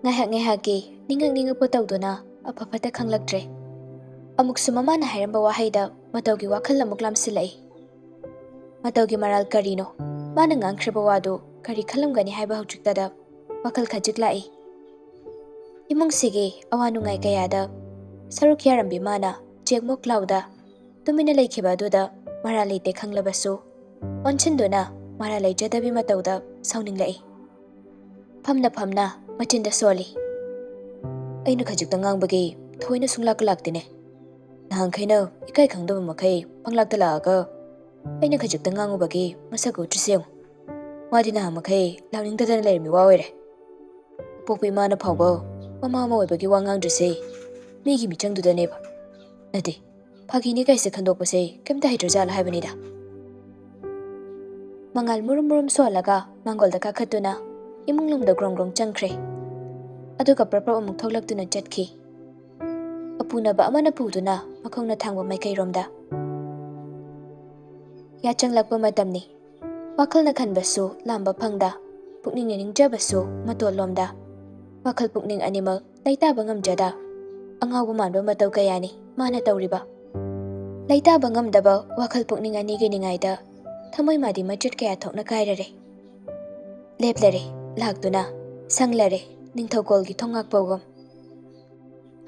Ngayhak-ngayhakki ningak-ningakpa tawduna aphapata khanglaktre. Amuksu mamana hairamba wahayda matawgi wakhal amuk lamsilai. Matawgi maral karino, mana ngangkhriba wadu kari khalamgani haiba hujiktada wakhal khajik lai. Imungsigi awanungai kayada saruk yarambi mana jekmok lauda tumina laikhiba aduda mara leite khanglabasu onchinduna mara leijadabi matawda sauninglai. Phamna machinda soli. Aina khajikta ngangbagi thoina sunglak-laktine. Nahangkhaina ikai khangdaba makai panglakta laaga aina khajikta ngangubagi masak utrisiyo. Wadi nahamakai launingdadana lairmi waoire. Pokpi mana phawba mama oibagi wangangdrisi migi michangdudaneba. Nati phagini kaise khandokpase kemta haidrajala haibanida. Mangal murum solaga mangolda kakhatuna imunglumda grong changkhre. Aduga prapra amuk thoklaktuna chatki. Apunaba amana puduna makhongna thangba maikairomda. Yachanglakpa matamni. Wakhalna khanbasu lamba phangda. Pukningna ningjabasu matolomda. Wakhal pukning animak laitaba ngamjada. Angawba manba mataw kayani mana tawriba. Laitaba ngamdaba wakhal pukning anigi ningaida thamoy madi machit kaya thokna kairare. Leplare, laktuna, sanglare, ningthawkolgi thongakpawgam.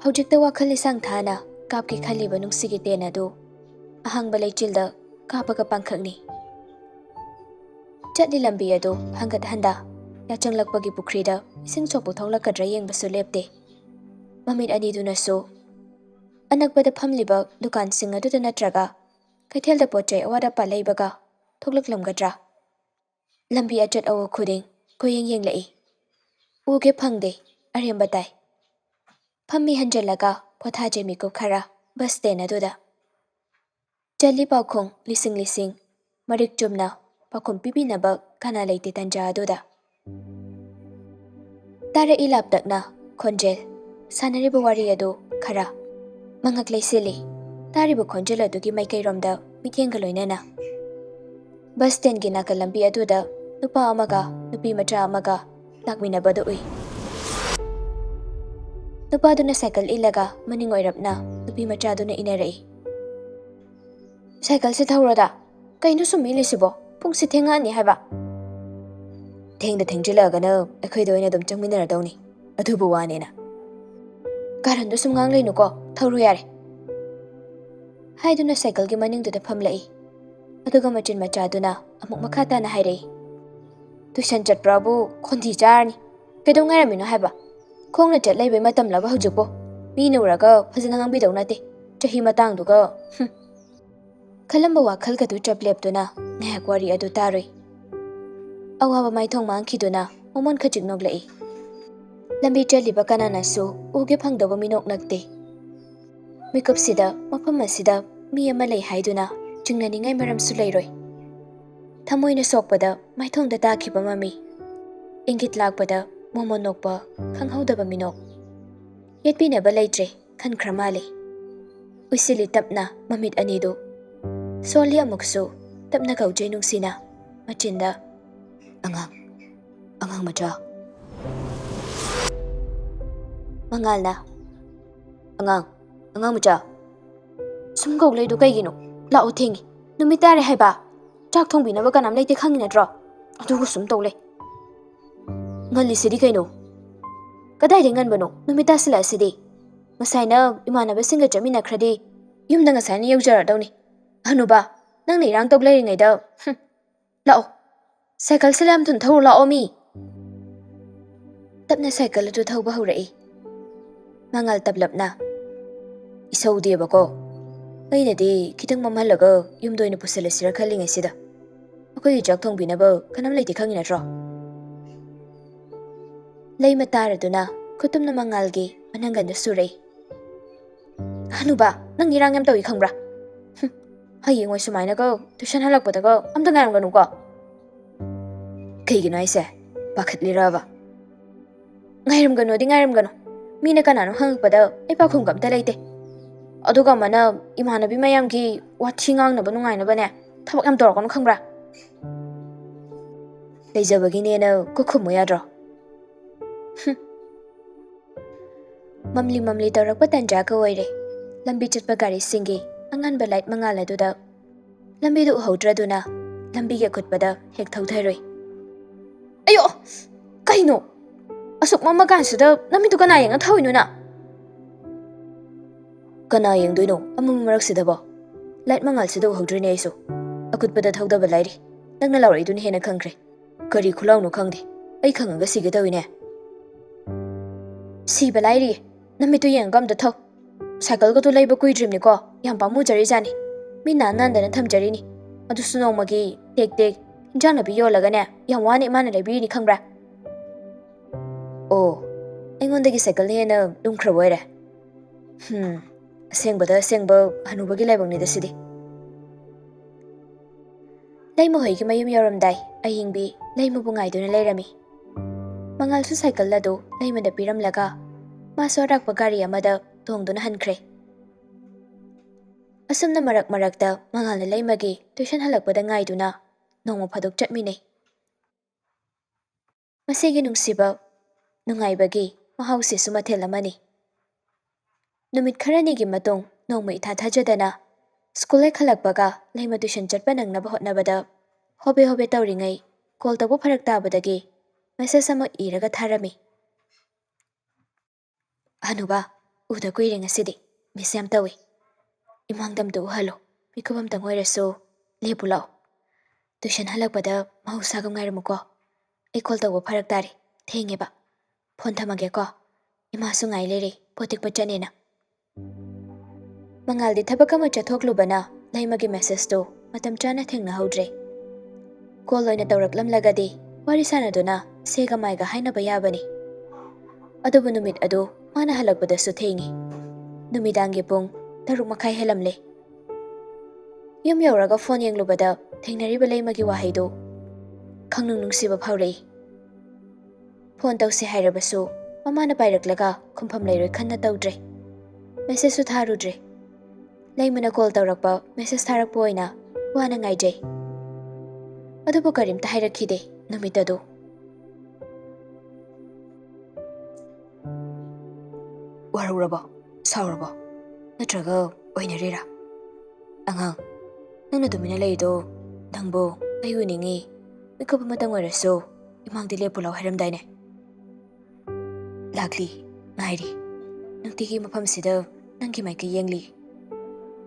Hawjikta wakhal isang thana kapki khaliba nungsigi tena do ahangba leichilda kapaga pangkhakni. Chatli lambi ado hangat handa yachanglakpagi pukrida ising sokpu thawlakadra yengbasu lepte. Mamit anidunasu anakbada phamliba dukansing aduda natraga kaithelda potchay awadapa leibaga thoklaklamgadra. Lambi achat awa khuding koyeng yenglai. Uge phangde aremba tai. Phammi hanjalaga pothaje miko khara bas tena duda. Jali pakhong lising marik chumna pakhong pipinaba kana leite tanja aduda. Tara ilaptakna khonjel sanariba wari adu khara mangak leisili. Tariba khonjel adugi maikairomda mityenga loinana. Bus stand gi nakal lambi aduda nupa amaga nupi macha amaga lakminabada ui. Nupaduna cycle ilaga maning oirapna nupi machaduna inarai. Cycle se thawrada kainu sumilisibo pungsi thengani haiba. Thengjilagana akhoi doina dum changminaradawni adubu wanena. Karandu sumngang leinuko thawru yare. Haiduna cycle gi maningduda phamlai. Aduga machin machaduna amuk makhatana hairei. Tuition chatprabu khondi charni kedong ngaramino haiba. Khongna chatlaibai matam laba hujukpo mina uraga phajana ngangbidau nate chahi matangduga khalamba wakhal kadu chapleptuna ngahak wari adu taroi. Awaba maithong mangkhiduna momon khajik noglai. Lambi chaliba kananasu uge phangdaba minok nakte. Mikupsida mafam asida mi ama lei haiduna chingnaningai maramsu leiroi. Thamoina sokpada maithongda takhiba mami. Ingit lakpada momon nokpa khanghaudaba minok. Yetpinaba leitre khankramale. Uisili tapna mamit anidu. Soli amuksu tapna kaujay nungsina machinda angang macha. Mangalna angang macha. Sumgaw leidu kaygino lao thengi numitare haiba. Chak thongbinaba kanam leite khanginatro adugu sum tawle. Ngali sidi kaino kadai nganbano numita sila sidi masaina imanaba singa chamina khradi yumda ngasaina yaujaradawni hanuba nangna irang tawlairingaida lao cycle silam thun thawr lao mi. Tapna cycle adu thawba haurai. Mangal tablapna isaudebako ainadi khitang mamhalaga yumdoina pusalasira khalingaisida akoi chak thongbinaba kanam leite khanginatro. Lay mataraduna kutumna mangalgi mananganda suray. Hanuba nang irang yam tawi khangbra. Hayengoi sumaina ko tuition halakpada ko amta ngaramganu ko. Kaygino aise pakhatliraba. Ngairamganu. Mina kanano hangakpada ai pakhum kamta leite. Aduga mana imanabi mayamgi wathi ngangnaba nungainabane thabak yam torkono khangbra. Leijabagine na kokhumo yadro. Mamli mamli taurakpa tanja ka oire. Lambi chatpa gari singi anganba light mangal aduda. Lambi du uhawdraduna lambi ga khutpada hek thawtharoi. Ayo! Kaino? Asuk mama kansida nami tu kana yang thawinu na. Kana yang doino amum marak sidaba. Light mangal sida uhawdrine aiso. Akutpada thawdaba lairi. Nangna lawra idun hena khangkre. Kari khulaw no khangde. Ai khangaga sige tawine. Siba lairi. Nami tu yang gam da thaw. Cycle ko tu laiba kui dream ni ko. Yang pamu jari jani. Mi nanda na tham jari ni. Adu suno magi tek tek. Jana bi yo laga ne. Yang wani mana laibi ni khangra. Oh. Aingonda gi cycle ni hena dumkhra boire. Asengba hanubagi laibang ni da sidi. Laimu hoi gi mayum yoramdai. Ayingbi laimu bungai duna lairami. Mangal su cycle lado laima da piram laga. Maso rakpa gari amada tongduna hankre. Asumna marak marakta mangal na laimagi tuition halakpada ngaiduna nongmo phadok chatminei. Masigi nungsiba nungaibagi mahausi sumathel amani. Numit kharani gi matong nongmo itha thajadana school khalakpaga laima tuition chatpa nangnaba hotnabada hobe hobe tawringai call tawbo pharak tabadagi message ama iraga tharami. Hanuba uda kuire ngasidi miss yam tawi. Imangdam du halo mikubam tangoiraso lepulao. Tuition halakpada mahusagam ngairamuko. I call tawbo pharak tari thengeba. Phone thamage ko. Ima su ngai lere potik pachanena. Mangaldi thabakama chathoklubana laimagi message to matam chana thengna haudre. Call oina tawraklam lagadi wari sanaduna sega maiga hainaba yabani. Adubu numit adu mana halakpada su thengi. Numidangi pung taruk makai helamle. Yum yauraga phone yenglubada thengnariba laimagi wahaido khangnung nungsiba phawrei. Phone tawsi hairabasu mamana pairaklaga khumpham leiroi khanna tawdre. Message su tharudre. Laimana call tawrakpa message tharakpa oina wana ngaijai. Adubu karimta hairakhide numitadu. Waruraba, sauraba, natraga oinarira. Angang, nangna dumina leido, nangbo ayuningi, mikapa matang oiraso, imangdi lepulaw haramdaine. Lagli, ngairi, nangtigi mapamsida, nangki maiki yengli.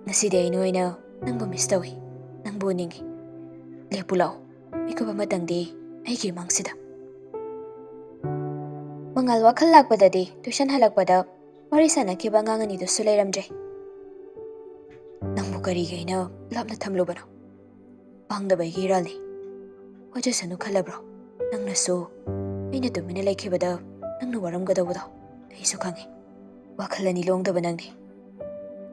Naside ay noina, nangbo mistawi, nangbo ningi. Lepulaw, mikapa matangdi, ayki mangsida. Mangal wakhal lakpadadi, tuition halakpada, wari sana kiba ngangani do sulairamje. Nangbu kari gaina lapna thamlubano. Pangda bai giralni. Waja sanu khalabro. Nangna so aina tumina laikibada nangna waramgadawado. Aisu khangi. Wakhalani longdaba nangni.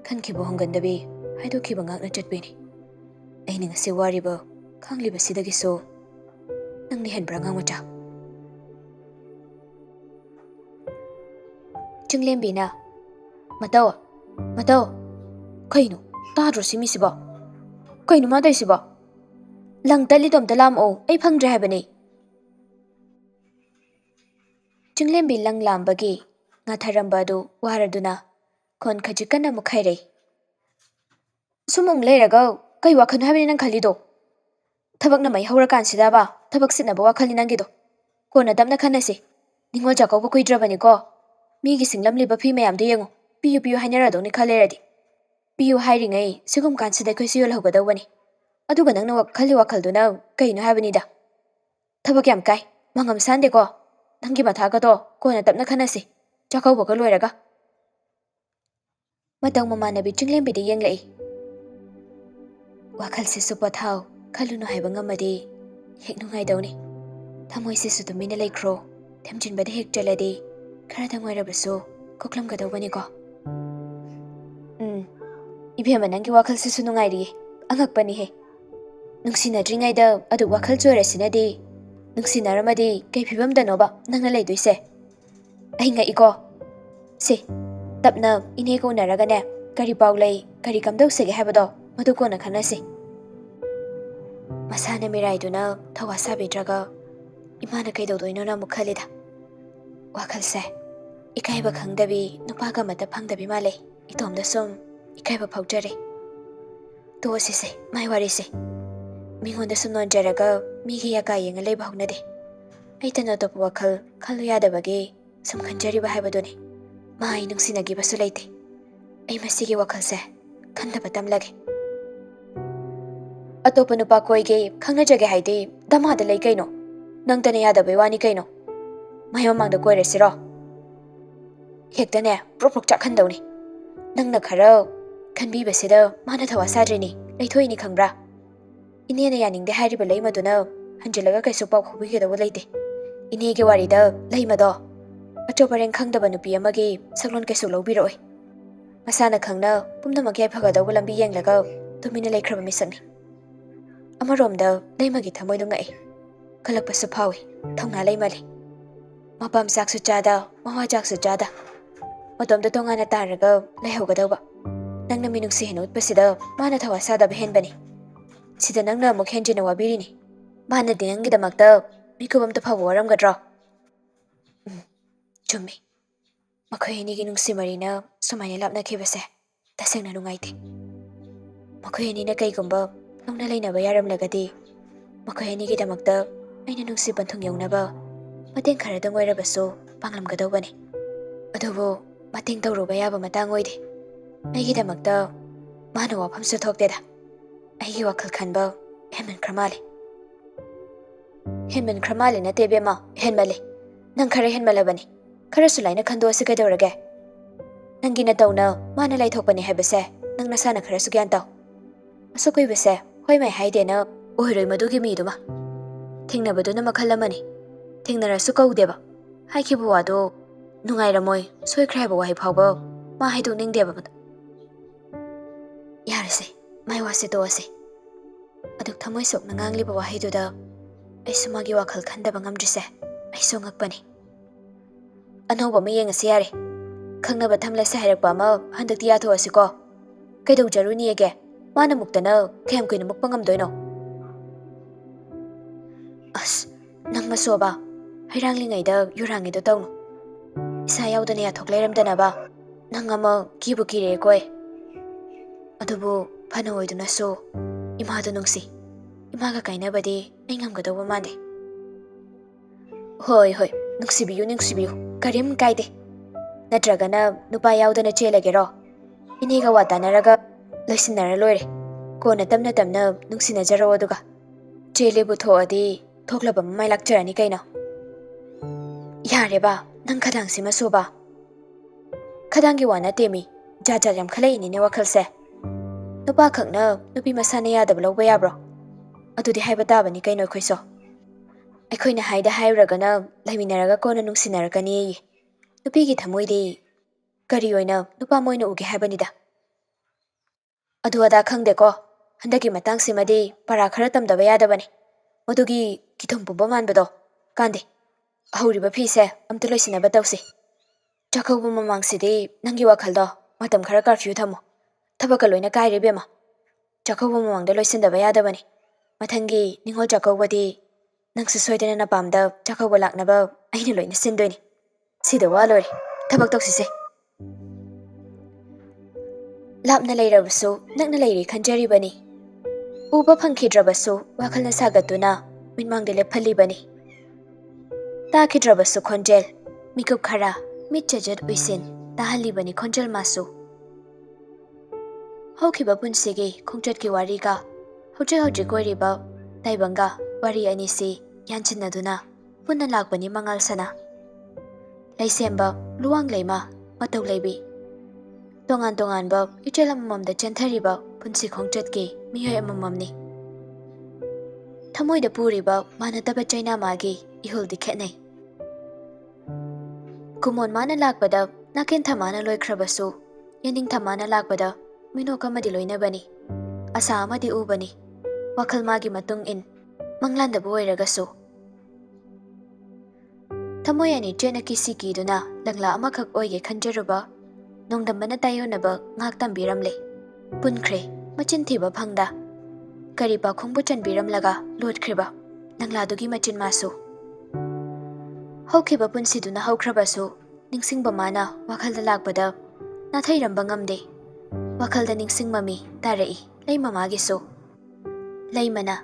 Khankibo hongandabi haido kiba ngakna chatbini. Aina ngasi wariba khangliba sidagi so nangni henbra ngangmacha. Chunglembina. Matawa. Kaino, tadro simi siba. Kaino madai siba. Lang tali dom talam o, ay phangdre habani. Chunglembi lang lambagi, nga tharambadu waraduna, kon khajikana mukhairei. Sumung leiraga, kay wakhan habani nang khalido. Thabak na may hawrakan sidaba, thabak sitna ba wakhali nangido. Kona damna khanasi, ningol jakaw ba kuidrabani ko. Migi singlamli ba phi mayam de yengo piyu hainara doni khaleradi piyu hairi ngai sigum kansida khoi siyol hoga dawani aduga nangna wakhal duna kaino habani da thabak yam kai mangam sande ko nangi matha ga do kona tapna khanasi chakaw ba ka loiraga matang mamana bi chinglembi de yenglai wakhal se supathau khaluno haiba ngamadi heknu ngai dawni thamoi se su tumina laikro thamjin ba de hek chaladi khara thangoirabasu koklam ga dawani ko ibhema nangi wakhal se su nungairi angakpani he nungsina dringai da adu wakhal choresina de nungsina ramadi kai phibam da noba nangna leidoise ainga iko se tapna ine ko naraga ne kari paulai kari kamdau sege habado madu ko na khanase masana mirai duna thawasa bedraga imana kai do doino na mukhalida wakhal se Ikaiba khangdabi nupaga mata phangdabi male itomda sum ikaiba phaujare to sise mai wari se mingonda sum non jaraga migi yaka yenga leba honade aitana to wakhal khalu yadabage sum khanjari ba haibadone mai nungsinagi basu leite ai masigi wakhal se khanda batam lage atopa nupa koige khangna jage haide dama da lei kaino nangtane yadabai wani kaino mai mamangda koire siro hektane proprok chakhandawni nangna khara khanbi basida mana thawa sadreni leithoi khangbra inena yaningde hairiba leimaduna hanjelaga kaisu pau khobi da leite ine ge wari da leimado achopareng khangdaba nupi amage saglon kaisu lobiroi masana khangna pumna magai phagada lambi yenglaga tumina leikhra misakni amaromda leimagi thamoi dungai kalak pasu phawi thongna leimale mapam saksu chada mawa jaksu chada matomda tongana taraga lehogadaba nangna minungsi henut pasida mana thawa sada behenbani sida nangna amuk henjina wabirini mana dinangi damakta mikubam ta phawa waramgadra chummi makhoi ni gi nungsi marina sumaina lapna khibase tasengna nungaite makhoi ni na kaigumba nongna leina ba yaram lagadi makhoi ni gi damakta aina nungsi banthung yaunaba mateng khara dangoira basu panglam gadawbani adubo mateng tawruba yaba matang oide aigi damakta mana wafam su thokteda aigi wakhal khanba hemen kramale na tebe ma henmale nang khara henmalabani khara sulaina khando ase kadawrage nangi na tawna mana lai thokpani habase nang nasana khara su gyan taw asukoi base hoi mai haide na oiroi madugi mi duma thingna baduna makhalamani thingna su kaudeba haikhibu wado nungairamoi soikhra ba wahi phawba ma haidu ningdeba bad yarase mai wase to ase aduk thamoi sok nangangliba wahiduda aisumagi wakhal khandaba ngamdrise aiso ngakpani anoba me yengase yare khangnaba thamlase hairakpa ma handakti yatho asiko kaidau jaruni ege mana muktana khem kuina mukpa ngamdoino as nang masoba hairanglingaida yurangido tawnu isa yaudana yathok leiramdana nang ama kibu kire koi adubu phana oiduna so imada nungsi imaga kainabadi aingamgadawa mande hoi nungsibiyu karim kaide natragana nupa yaudana chelagero inega watanaraga loisinara loire kona tamna nungsina jaro aduga chelebu thoadi thoklaba mai lakcharani kaino yare ba nang khadang sima soba khadangi wana temi jaja yam khalai ni ne wakhalse nupa khakna nupi masana yadab lawba yabro adudi haiba tabani kaino khoiso aikoina haida hairagana laiminaraga kona nungsinaragani nupi gi thamoidi kari oina nupa moina uge habanida adu ada khangdeko handaki matang simadi para khara tamdaba yadabani madugi kithum pumba manbado kande ahuriba phise amta loisinaba tawsi chakhaw mamangsidhi nangi wakhaldo matam khara curfew thamo thabaka loina kaire bema chakhaw mamangda loisindaba yadabani mathangi ningol chakawbadi nangsu soidana na pamda chakawba laknaba aina loina sindoini sida walore thabak toksise lapna leirabasu nakna leiri khanjari bani uba phangkhidrabasu wakhalna sagatuna minmangde lephalibani takidrabasu khonjel mikup khara mitchajat uisin tahalibani khonjel masu hokhiba punsigi khongchatki wariga hojik oiriba taibanga wari anisi yanchinaduna punna lakbani mangal sana laisemba luwang leima matau leibi tongan ba ichel amamamda chenthariba punsi khongchatki miyoi amamamni thamoida puriba manataba chaina magi ihuldi khetnai kumon mana lakbada naken thamana loikhrabasu yaning thamana lakbada minok amadi loinabani asa amadi ubani wakhal magi matung in manglanda boiragasu thamoyani chena kisiki duna langla amakhak oige khanjaruba nongdambana tayonaba ngak tambiramle punkhre machin thiba phangda kari pa khongbu chanbiramlaga lotkhriba langla dugi machin masu hokhiba punsiduna hokkhrabasu ningsingba mana wakhalda lakpada nathairamb ngamde. Wakhalda ningsingmami tarai lay mamagisu. Lay mana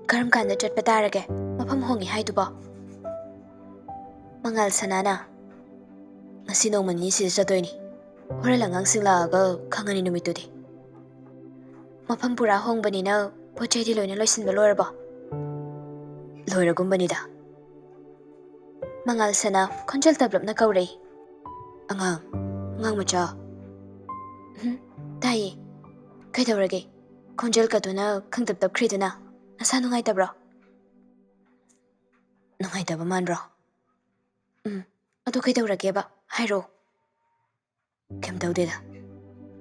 karam kanda chatpa tarage mafam hongi haiduba. Mangal sanana ngasi nongmani si chatoini. Horala ngangsing laaga khangani numitudi. Mafam pura hongbanina pochai di loina loisinba loiraba. Loiragumbani da. Mangal sana khonjal tablap na kaurei. Angang macha. Taye. Kaidaurage. Khonjal kaduna khangtab tab khriduna. Nasa nungai tabra. Nungai taba manbra. Ado kaidaurage ba. Hairo. Kem taudeda.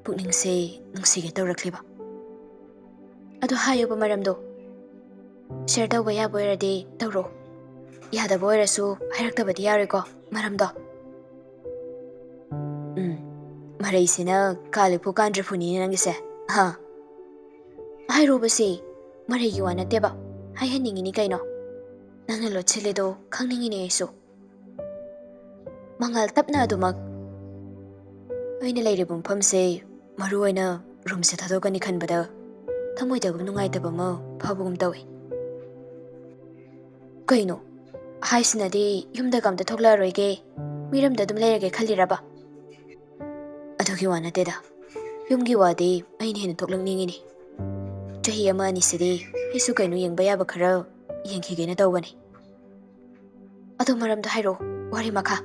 Pukning se nungsige taurakliba. Ado hayo ba maramdo. Share tauba yaba oiradi tauro. Yadaba oirasu hairaktabadi yareko maramdo. Maraisina kalipu kandrifuni nangise. Ha. Hairo basi maraygi wana teba. Haihaningini kaino. Nangna lotsilido khangningini aisu. Mangal tapna adumak. Aina lairibum pamse maruaina roomse thadokani khanbada thamoidagum nungaitaba ma phabugum tawi. Kaino haisinadi yumda gamda thoklarroige miramda dum leirage khaliraba. Adugi wana teda. Yumgi wadi aina hena thoklangningini. Chahi ama anisidi aisu kaino yengba yaba khara yengkhigena tawbani. Ado maramda hairo wari makha.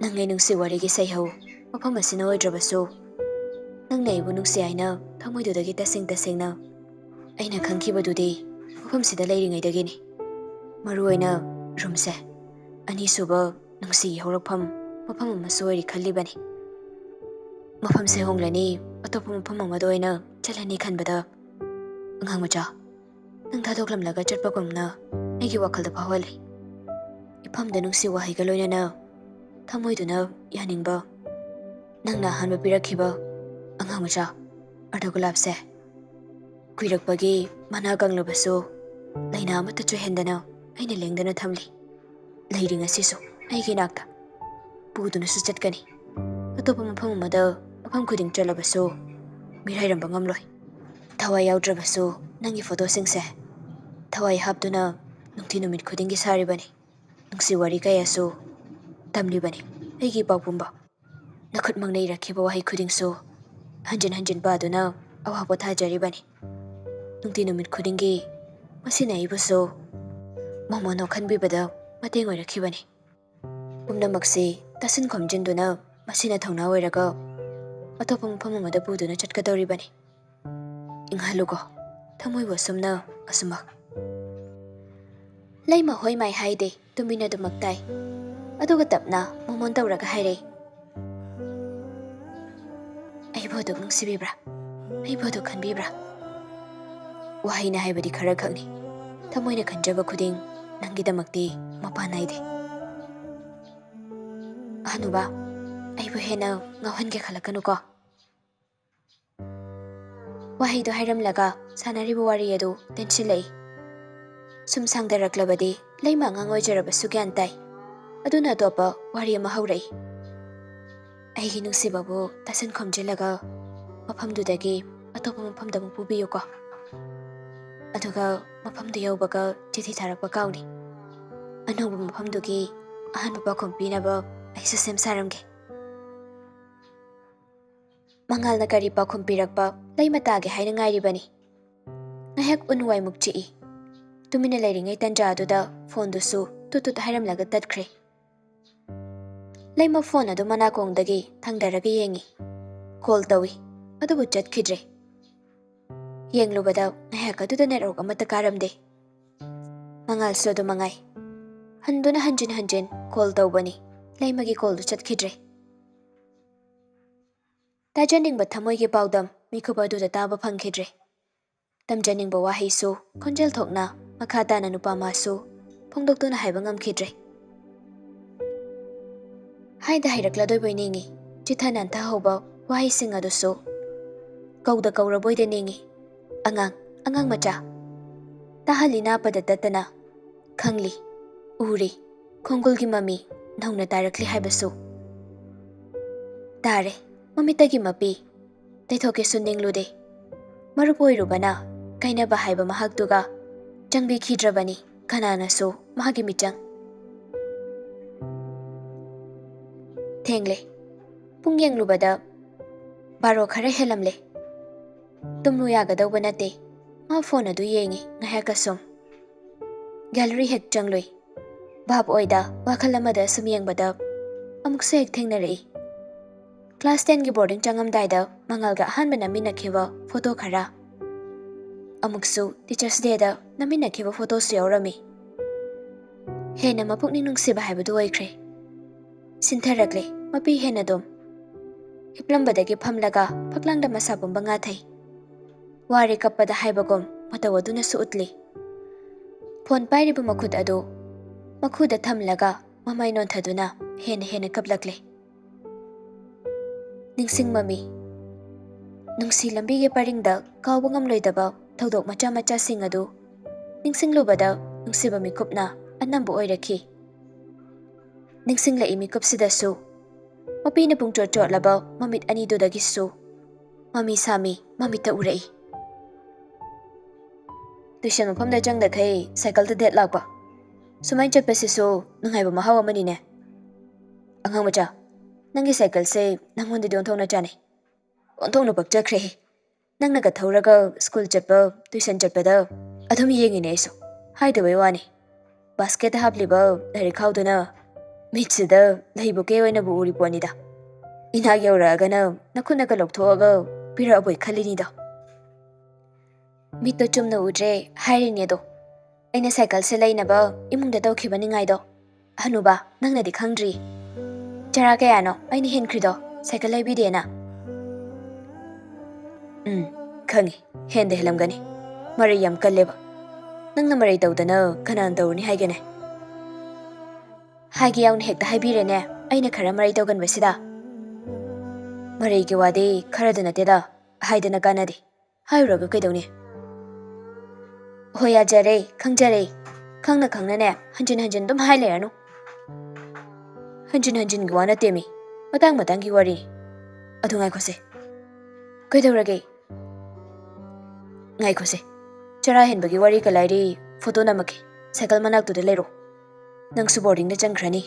Nangai nungsi warigi saihau mafam asina oidrabasu nangna ibu nungsi aina thamoidudagi tasengna aina khangkhibadudi mafamsida leiringaidagini maruaina roomse anisuba nungsi haurakpham mafam ama soiri khallibani mafamse honglani atopa mafam amada oina chalani khanbada angang macha nang thadoklamlaga chatpagumna aigi wakhalda phawali iphamda nungsi wahaiga loinana thamoiduna yaningba nangna hanba pirakhiba angang macha ardagulapse kuirakpagi mana ganglabasu laina amata chohendana aina lengdana thamli leiring asisu aigi nakta puduna su chatkani atopa mafam amada mafam khuding chalabasu mirairamba ngamloi thawai yaudrabasu nangi photo singse thawai hapduna nungthi numit khudingi saribani nungsi wari kayasu tamlibani aigi pawpumba nakhut mangnai rakhiba wahai khudingsu hanjin baduna awabo thajaribani nungti numit khudingi masina ibusu mamono khanbibada mateng oirakhibani pumnamaksi tasin khomjinduna masina thongna oiraga atopa mafam amada puduna chatkadoribani inghalugo thamoibo sumna asumak leima hoi mai haide tumina dumaktai aduga tapna momon tauraga haire aiboduk nungsibibra aiboduk khanbibra wahaina haibadi khara khakni thamoina khanjaba khuding nangidamakti mapa naide anuba aibu hena ngawhange khalakanuko wahaido hairamlaga sanaribu wari adu tensilai sum sangdaraklabadi leima ngangoijarabasu gyantai aduna topa wari ama haurai aigi nungsibabu tasin khomjilaga mafamdudagi atopa mafamda mu pubiyuko aduga mafamdu yaubaga chithi tharakpa kauni anoba mafamdugi ahanba pakhom pinaba aisu sem saramge mangalna kari pakhom pirakpa leimatage haina ngairibani ngahak unwai mukchi tumina leiringai tanja aduda phone dusu tutut hairamlaga tatkre leima phone adu manakongdagi thangdaraga yengi call tawi adubu chatkidre yenglubada ngahak aduda network amata karamde mangal su adu mangai handuna hanjin call tawbani leimagi call du chatkidre tajaningba thamoigi pawdam mikhuba aduda taba phangkhidre tamjaningba wahaisu khonjel thokna makha tana nupa masu phongdoktuna haiba ngamkhidre haida hairakladoi boiningi chithanan tha hoba wahai sing adusu kauda kauraboide ningi angang macha tahalina pada tatana khangli uri ꯈꯣꯡꯒꯨꯜꯒꯤ ꯃꯃꯤ ꯅꯧꯅ ꯇꯥꯔꯛꯂꯤ ꯍꯥꯏꯕꯁꯨ ꯇꯥꯔꯦ ꯃꯃꯤꯠꯇꯒꯤ ꯃꯄꯤ ꯇꯩꯊꯣꯛꯀꯦꯁꯨ ꯅꯤꯡꯂꯨꯗꯦ ꯃꯔꯨꯞ ꯑꯣꯏꯔꯨꯕꯅ ꯀꯥꯏꯅꯕ ꯍꯥꯏꯕ ꯃꯍꯥꯛꯇꯨꯒ ꯆꯪꯕꯤꯈꯤꯗ꯭ꯔꯕꯅꯤ ꯀꯅꯥꯅꯁꯨ ꯃꯍꯥꯛꯀꯤ ꯃꯤꯆꯪ ꯊꯦꯡꯂꯦ ꯄꯨꯡ ꯌꯦꯡꯂꯨꯕꯗ ꯕꯥꯔꯣ ꯈꯔ ꯍꯦꯜꯂꯝꯂꯦ ꯇꯨꯝꯂꯨ ꯌꯥꯒꯗꯧꯕ ꯅꯠꯇꯦ ꯃꯥ ꯐꯣꯟ ꯑꯗꯨ ꯌꯦꯡꯉꯤ ꯉꯥꯏꯍꯥꯛꯀ ꯁꯨꯝ ꯒꯦꯂꯔꯤ ꯍꯦꯛ ꯆꯪꯂꯨꯏ ꯚꯥꯞ ꯑꯣꯏꯗ ꯋꯥꯈꯜ ꯑꯃꯗ ꯁꯨꯝ ꯌꯦꯡꯕꯗ ꯑꯃꯨꯛꯁꯨ ꯍꯦꯛ ꯊꯦꯡꯅꯔꯛꯏ ꯀ꯭ꯂꯥꯁ 10ꯒꯤ ꯕꯣꯔꯗꯤꯡ ꯆꯪꯉꯝꯗꯥꯏꯗ ꯃꯉꯥꯜꯒ ꯑꯍꯥꯟꯕ ꯅꯝꯃꯤꯟꯅꯈꯤꯕ ꯐꯣꯇꯣ ꯈꯔ ꯑꯃꯨꯛꯁꯨ ꯇꯤꯆꯔꯁ ꯗꯦꯗ ꯅꯝꯃꯤꯟꯅꯈꯤꯕ ꯐꯣꯇꯣꯁꯨ ꯌꯥꯎꯔꯝꯃꯤ ꯍꯦꯟꯅ ꯃꯄꯨꯛꯅꯤꯡ ꯅꯨꯡꯁꯤꯕ ꯍꯥꯏꯕꯗꯨ ꯑꯣꯏꯈ꯭ꯔꯦ ꯁꯤꯟꯊꯔꯛꯂꯦ ꯃꯄꯤ ꯍꯦꯟꯅ ꯑꯗꯨꯝ ꯍꯤꯞꯂꯝꯕꯗꯒꯤ ꯐꯝꯂꯒ ꯐꯛꯂꯥꯡꯗ ꯃꯁꯥ ꯄꯨꯝꯕ ꯉꯥꯊꯩ ꯋꯥꯔꯦ ꯀꯞꯄꯗ ꯍꯥꯏꯕꯒꯨꯝ ꯃꯇꯧ ꯑꯗꯨꯅꯁꯨ ꯎꯠꯂꯤ ꯐꯣꯟ ꯄꯥꯏꯔꯤꯕ ꯃꯈꯨꯠ ꯑꯗꯨ ꯃꯈꯨꯗ ꯊꯝꯂꯒ ꯃꯃꯥꯏ ꯅꯣꯟꯊꯗꯨꯅ ꯍꯦꯟꯅ ꯀꯞꯂꯛꯂꯦ ꯅꯤꯡꯁꯤꯡꯃꯃꯤ ꯅꯨꯡꯁꯤ ꯂꯝꯕꯤꯒꯤ ꯄꯔꯤꯡꯗ ꯀꯥꯎꯕ ꯉꯝꯂꯣꯏꯗꯕ ꯊꯧꯗꯣꯛ ꯃꯆꯥ ꯃꯆꯥꯁꯤꯡ ꯑꯗꯨ ꯅꯤꯡꯁꯤꯡꯂꯨꯕꯗ ꯅꯨꯡꯁꯤꯕ ꯃꯤꯀꯨꯞꯅ ꯑꯅꯝꯕ ꯑꯣꯏꯔꯛꯈꯤ ꯅꯤꯡꯁꯤꯡꯂꯛꯏ ꯃꯤꯀꯨꯞꯁꯤꯗꯁꯨ ꯃꯄꯤꯅ ꯄꯨꯡꯆꯣꯠ ꯆꯣꯠꯂꯕ ꯃꯃꯤꯠ ꯑꯅꯤꯗꯨꯗꯒꯤꯁꯨ ꯃꯃꯤ ꯁꯥꯃꯤ ꯃꯃꯤꯠꯇ ꯎꯔꯛꯏ ꯇꯨꯏꯁꯟ ꯃꯐꯝꯗ ꯆꯪꯗꯈꯩ ꯁꯥꯏꯀꯜꯗ ꯗꯦꯠ ꯂꯥꯛꯄ ꯁꯨꯃꯥꯏꯅ ꯆꯠꯄꯁꯤꯁꯨ ꯅꯨꯡꯉꯥꯏꯕ ꯃꯍꯥꯎ ꯑꯃꯅꯤꯅꯦ ꯑꯉꯥꯡ ꯃꯆꯥ ꯅꯪꯒꯤ ꯁꯥꯏꯀꯜꯁꯦ ꯅꯪꯉꯣꯟꯗꯗꯤ ꯑꯣꯟꯊꯣꯛꯅ ꯆꯥꯅꯩ ꯑꯣꯟꯊꯣꯛꯅ ꯄꯛꯆꯈ꯭ꯔꯦ ꯅꯪꯅꯒ ꯊꯧꯔꯒ ꯁ꯭ꯀꯨꯜ ꯆꯠꯄ ꯇꯨꯏꯁꯟ ꯆꯠꯄꯗ ꯑꯗꯨꯝ ꯌꯦꯡꯉꯤꯅꯦ ꯑꯩꯁꯨ ꯍꯥꯏꯗꯕꯩ ꯋꯥꯅꯤ ꯕꯥꯁꯀꯦꯠꯇ ꯍꯥꯞꯂꯤꯕ ꯂꯥꯏꯔꯤꯛ ꯈꯥꯎꯗꯨꯅ ꯃꯤꯠꯁꯤꯗ ꯂꯩꯕꯨꯀꯦ ꯑꯣꯏꯅꯕꯨ ꯎꯔꯤ ꯄꯣꯠꯅꯤꯗ ꯏꯅꯥꯛ ꯌꯧꯔꯛꯑꯒꯅ ꯅꯈꯨꯠꯅꯒ ꯂꯧꯊꯣꯛꯑꯒ ꯄꯤꯔꯛꯑꯕꯣꯏ ꯈꯜꯂꯤꯅꯤꯗꯣ ꯃꯤꯠꯇꯣ ꯆꯨꯝꯅ ꯎꯗ꯭ꯔꯦ ꯍꯥꯏꯔꯤꯅꯦꯗꯣ ꯑꯩꯅ ꯁꯥꯏꯀꯜꯁꯦ ꯂꯩꯅꯕ ꯏꯃꯨꯡꯗ ꯇꯧꯈꯤꯕ ꯅꯤꯡꯉꯥꯏꯗꯣ ꯍꯅꯨꯕ ꯅꯪꯅꯗꯤ ꯈꯪꯗ꯭ꯔꯤ ꯆꯔꯥ ꯀꯌꯥꯅꯣ ꯑꯩꯅ ꯍꯦꯟꯈ꯭ꯔꯤꯗꯣ ꯁꯥꯏꯀꯜ ꯂꯩꯕꯤꯗꯦꯅ ꯈꯪꯉꯤ ꯍꯦꯟꯗ ꯍꯦꯜꯂꯝꯒꯅꯤ ꯃꯔꯩ ꯌꯥꯝ ꯀꯜꯂꯦꯕ ꯅꯪꯅ ꯃꯔꯩ ꯇꯧꯗꯅ ꯀꯅꯥꯅ ꯇꯧꯔꯨꯅꯤ ꯍꯥꯏꯒꯦꯅꯦ ꯍꯥꯏꯒꯦ ꯌꯥꯎꯅ ꯍꯦꯛꯇ ꯍꯥꯏꯕꯤꯔꯦꯅꯦ ꯑꯩꯅ ꯈꯔ ꯃꯔꯩ ꯇꯧꯒꯟꯕꯁꯤꯗ ꯃꯔꯩꯒꯤ ꯋꯥꯗꯤ ꯈꯔꯗ ꯅꯠꯇꯦꯗ ꯍꯥꯏꯗꯅ ꯀꯥꯟꯅꯗꯦ ꯍꯥꯏꯔꯨꯔꯒ ꯀꯩꯗꯧꯅꯤ ꯍꯣꯏ ꯌꯥꯖꯔꯦ ꯈꯪꯖꯔꯦ ꯈꯪꯅ ꯈꯪꯅꯅꯦ ꯍꯟꯖꯤꯟ ꯍꯟꯖꯤꯟ ꯑꯗꯨꯝ ꯍꯥꯏ ꯂꯩꯔꯅꯨ ꯍꯟꯖꯤꯟ ꯍꯟꯖꯤꯟꯒꯤ ꯋꯥ ꯅꯠꯇꯦꯃꯤ ꯃꯇꯥꯡ ꯃꯇꯥꯡꯒꯤ ꯋꯥꯔꯤꯅꯤ ꯑꯗꯨ ꯉꯥꯏꯈꯣꯁꯦ ꯀꯩꯗꯧꯔꯒꯦ ꯉꯥꯏꯈꯣꯁꯦ ꯆꯔꯥ ꯍꯦꯟꯕꯒꯤ ꯋꯥꯔꯤꯒ ꯂꯥꯏꯔꯤ ꯐꯣꯇꯣ ꯅꯝꯃꯛꯀꯦ ꯁꯥꯏꯀꯜ ꯃꯅꯥꯛꯇꯨꯗ ꯂꯩꯔꯣ ꯅꯪꯁꯨ ꯕꯣꯔꯗꯤꯡꯗ ꯆꯪꯈ꯭ꯔꯅꯤ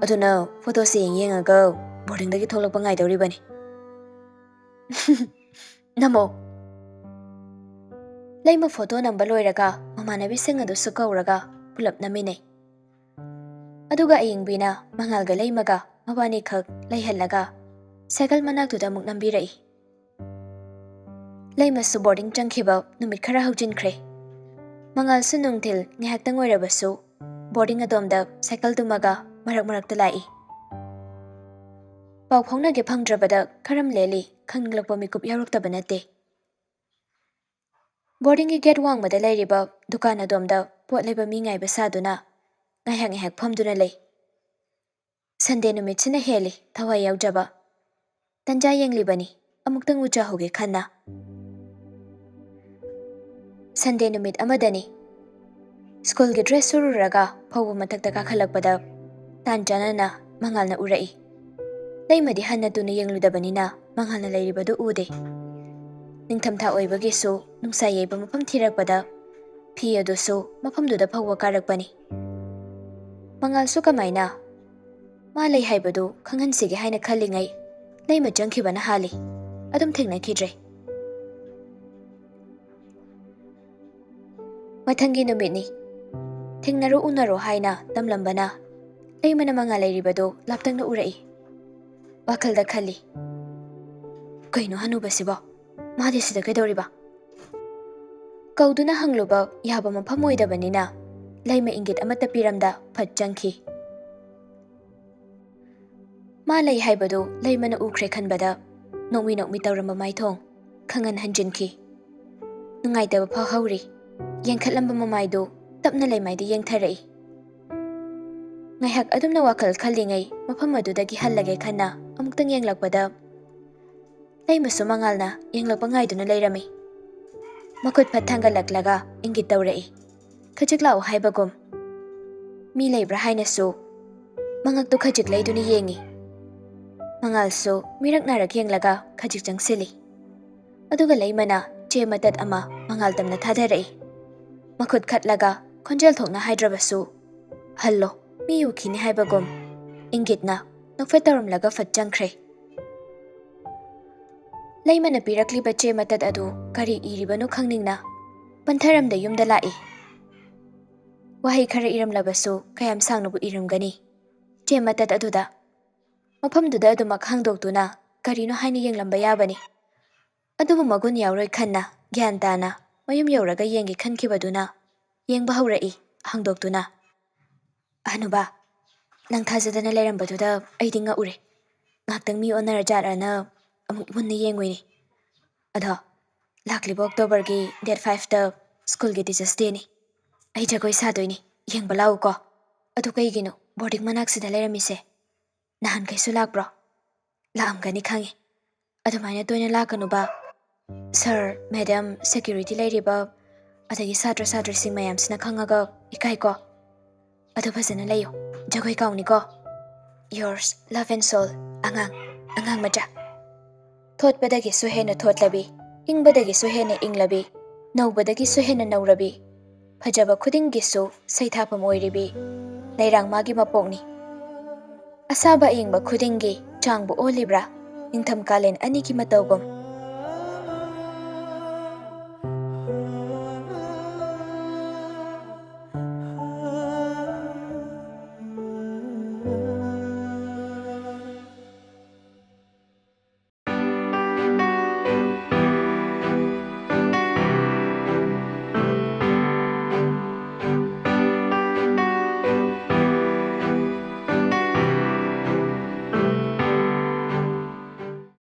ꯑꯗꯨꯅ ꯐꯣꯇꯣꯁꯦ ꯌꯦꯡꯉꯒ ꯕꯣꯔꯗꯤꯡꯗꯒꯤ ꯊꯣꯛꯂꯛꯄ ꯉꯥꯏꯗꯧꯔꯤꯕꯅꯤ ꯅꯝꯃꯣ ꯂꯩꯃ ꯐꯣꯇꯣ ꯅꯝꯕ ꯂꯣꯏꯔꯒ ꯃꯃꯥꯟꯅꯕꯤꯁꯤꯡ ꯑꯗꯨꯁꯨ ꯀꯧꯔꯒ ꯄꯨꯂꯞ ꯅꯝꯃꯤꯟꯅꯩ ꯑꯗꯨꯒ ꯑꯌꯤꯡꯕꯤꯅ ꯃꯉꯥꯜꯒ ꯂꯩꯃꯒ ꯃꯕꯥꯅꯤꯈꯛ ꯂꯩꯍꯜꯂꯒ ꯁꯥꯏꯀꯜ ꯃꯅꯥꯛꯇꯨꯗ ꯑꯃꯨꯛ ꯅꯝꯕꯤꯔꯛꯏ ꯂꯩꯃꯁꯨ ꯕꯣꯔꯗꯤꯡ ꯆꯪꯈꯤꯕ ꯅꯨꯃꯤꯠ ꯈꯔ ꯍꯧꯖꯤꯟꯈ꯭ꯔꯦ ꯃꯉꯥꯜꯁꯨ ꯅꯨꯡꯊꯤꯜ ꯉꯥꯏꯍꯥꯛꯇꯪ ꯑꯣꯏꯔꯕꯁꯨ ꯕꯣꯔꯗꯤꯡ ꯑꯗꯣꯝꯗ ꯁꯥꯏꯀꯜ ꯇꯨꯝꯃꯒ ꯃꯔꯛ ꯃꯔꯛꯇ ꯂꯥꯛꯏ ꯄꯥꯎ ꯐꯥꯎꯅꯒꯦ ꯐꯪꯗ꯭ꯔꯕꯗ ꯈꯔꯝ ꯂꯦꯜꯂꯤ ꯈꯪꯂꯛꯄ ꯃꯤꯀꯨꯞ ꯌꯥꯎꯔꯛꯇꯕ ꯅꯠꯇꯦ ꯕꯣꯔꯗꯤꯡꯒꯤ ꯒꯦꯠ ꯋꯥꯡꯃꯗ ꯂꯩꯔꯤꯕ ꯗꯨꯀꯥꯟ ꯑꯗꯣꯝꯗ ꯄꯣꯠ ꯂꯩꯕ ꯃꯤ ꯉꯥꯏꯕ ꯁꯥꯗꯨꯅ ꯉꯥꯏꯍꯥꯛ ꯐꯝꯗꯨꯅ ꯂꯩ ꯁꯟꯗꯦ ꯅꯨꯃꯤꯠꯁꯤꯅ ꯍꯦꯜꯂꯤ ꯊꯋꯥꯏ ꯌꯥꯎꯖꯕ ꯇꯟꯖꯥ ꯌꯦꯡꯂꯤꯕꯅꯤ ꯑꯃꯨꯛꯇꯪ ꯎꯖꯍꯧꯒꯦ ꯈꯟꯅ ꯁꯟꯗꯦ ꯅꯨꯃꯤꯠ ꯑꯃꯗꯅꯤ ꯁ꯭ꯀꯨꯜꯒꯤ ꯗ꯭ꯔꯦꯁ ꯁꯨꯔꯨꯔꯒ ꯐꯧꯕ ꯃꯊꯛꯇ ꯀꯥꯈꯠꯂꯛꯄꯗ ꯇꯥꯟ ꯆꯥꯅꯅ ꯃꯉꯥꯜꯅ ꯎꯔꯛꯏ ꯂꯩꯃꯗꯤ ꯍꯟꯅ ꯇꯨꯅ ꯌꯦꯡꯂꯨꯗꯕꯅꯤꯅ ꯃꯉꯥꯜꯅ ꯂꯩꯔꯤꯕꯗꯨ ꯎꯗꯦ ꯅꯤꯡꯊꯝꯊꯥ ꯑꯣꯏꯕꯒꯤꯁꯨ ꯅꯨꯡꯁꯥ ꯌꯩꯕ ꯃꯐꯝ ꯊꯤꯔꯛꯄꯗ ꯐꯤ ꯑꯗꯨꯁꯨ ꯃꯐꯝꯗꯨꯗ ꯐꯧꯕ ꯀꯥꯔꯛꯄꯅꯤ ꯃꯉꯥꯜꯁꯨ ꯀꯃꯥꯏꯅ ꯃꯥ ꯂꯩ ꯍꯥꯏꯕꯗꯨ ꯈꯪꯍꯟꯁꯤꯒꯦ ꯍꯥꯏꯅ ꯈꯜꯂꯤꯉꯩ ꯂꯩꯃ ꯆꯪꯈꯤꯕꯅ ꯍꯥꯜꯂꯤ ꯑꯗꯨꯝ ꯊꯦꯡꯅꯈꯤꯗ꯭ꯔꯦ ꯃꯊꯪꯒꯤ ꯅꯨꯃꯤꯠꯅꯤ ꯊꯦꯡꯅꯔꯣ ꯎꯅꯔꯣ ꯍꯥꯏꯅ ꯇꯝꯂꯝꯕꯅ ꯂꯩꯃꯅ ꯃꯉꯥꯜ ꯂꯩꯔꯤꯕꯗꯨ ꯂꯥꯞꯇꯛꯅ ꯎꯔꯛꯏ ꯋꯥꯈꯜꯗ ꯈꯜꯂꯤ ꯀꯩꯅꯣ ꯍꯅꯨꯕꯁꯤꯕꯣ ꯃꯥꯗꯤ ꯁꯤꯗ ꯀꯩꯗꯧꯔꯤꯕ ꯀꯧꯗꯨꯅ ꯍꯪꯂꯨꯕ ꯌꯥꯕ ꯃꯐꯝ ꯑꯣꯏꯗꯕꯅꯤꯅ ꯂꯩꯃ ꯏꯪꯒꯤꯠ ꯑꯃꯠꯇ ꯄꯤꯔꯝꯗ ꯐꯠ ꯆꯪꯈꯤ ꯃꯥ ꯂꯩ ꯍꯥꯏꯕꯗꯨ ꯂꯩꯃꯅ ꯎꯈ꯭ꯔꯦ ꯈꯟꯕꯗ ꯅꯣꯛꯃꯤ ꯇꯧꯔꯝꯕ ꯃꯥꯏꯊꯣꯡ ꯈꯪꯍꯟ ꯍꯟꯖꯤꯟꯈꯤ ꯅꯨꯡꯉꯥꯏꯇꯕ ꯐꯥꯎꯍꯧꯔꯤ ꯌꯦꯡꯈꯠꯂꯝꯕ ꯃꯃꯥꯏꯗꯨ ꯇꯞꯅ ꯂꯩꯃꯥꯏꯗ ꯌꯦꯡꯊꯔꯛꯏ ꯉꯥꯏꯍꯥꯛ ꯑꯗꯨꯝꯅ ꯋꯥꯈꯜ ꯈꯜꯂꯤꯉꯩ ꯃꯐꯝ ꯑꯗꯨꯗꯒꯤ ꯍꯜꯂꯒꯦ ꯈꯟꯅ ꯑꯃꯨꯛꯇꯪ ꯌꯦꯡꯂꯛꯄꯗ ꯂꯩꯃꯁꯨ ꯃꯉꯥꯜꯅ ꯌꯦꯡꯂꯛꯄ ꯉꯥꯏꯗꯨꯅ ꯂꯩꯔꯝꯃꯤ ꯃꯈꯨꯠ ꯐꯠ ꯊꯥꯡꯒꯠꯂꯛꯂꯒ ꯏꯪꯒꯤꯠ ꯇꯧꯔꯛꯏ ꯈꯖꯤꯛ ꯂꯥꯛꯎ ꯍꯥꯏꯕꯒꯨꯝ ꯃꯤ ꯂꯩꯕ꯭ꯔꯥ ꯍꯥꯏꯅꯁꯨ Mangakto khajik laiduni yengi. Mangalso miraknarak yenglaga khajik changsili. Aduga laimana che matat ama mangal tamna thadarai. Makhut khatlaga khonjel thokna haidrabasu. Hallo, mi yukhini haibagum. Ingitna nokfetaramlaga fatjangkhre. Laimana pirakliba che matat adu kari iribanu khangningna pantharamda yumda lai. Wahai khara iramlabasu kayam sangnubu iramgani. Che matat aduda mafamduda adumak hangdoktuna karino haina yenglamba yabani. Adubu magun yauroi khanna gyan tana mayum yauraga yengi khankibaduna yengba haurai hangdoktuna. Anuba nang thajadana lerambatuda aidi ngaure. Ngaktang mi onara jarana amuk munna yengoini. Ado lakliba October gi date 5 ta school gi teachers day ni. Ai jagoi sadoini yengba lau ko. Adu kaigino boarding manaksida leramise. Nahan kaisu lakbro. Laamgani khangi. Adumaina toina lakanuba. Sir, madam, security lairiba adagi satra sing mayamsina khangaga ikai ko. Adu phajana layo. Jagoi kauni ko. Yours, love and soul, angang maja. Thot badagi suhena thot labi, ing badagi suhena ing labi, nau badagi suhena nau rabi, phajaba khuding gisu saithapam oiribi, lairang magi mapokni. Asaba ingba khudingi changbu olibra, ningtham kalen ani ki matawgum,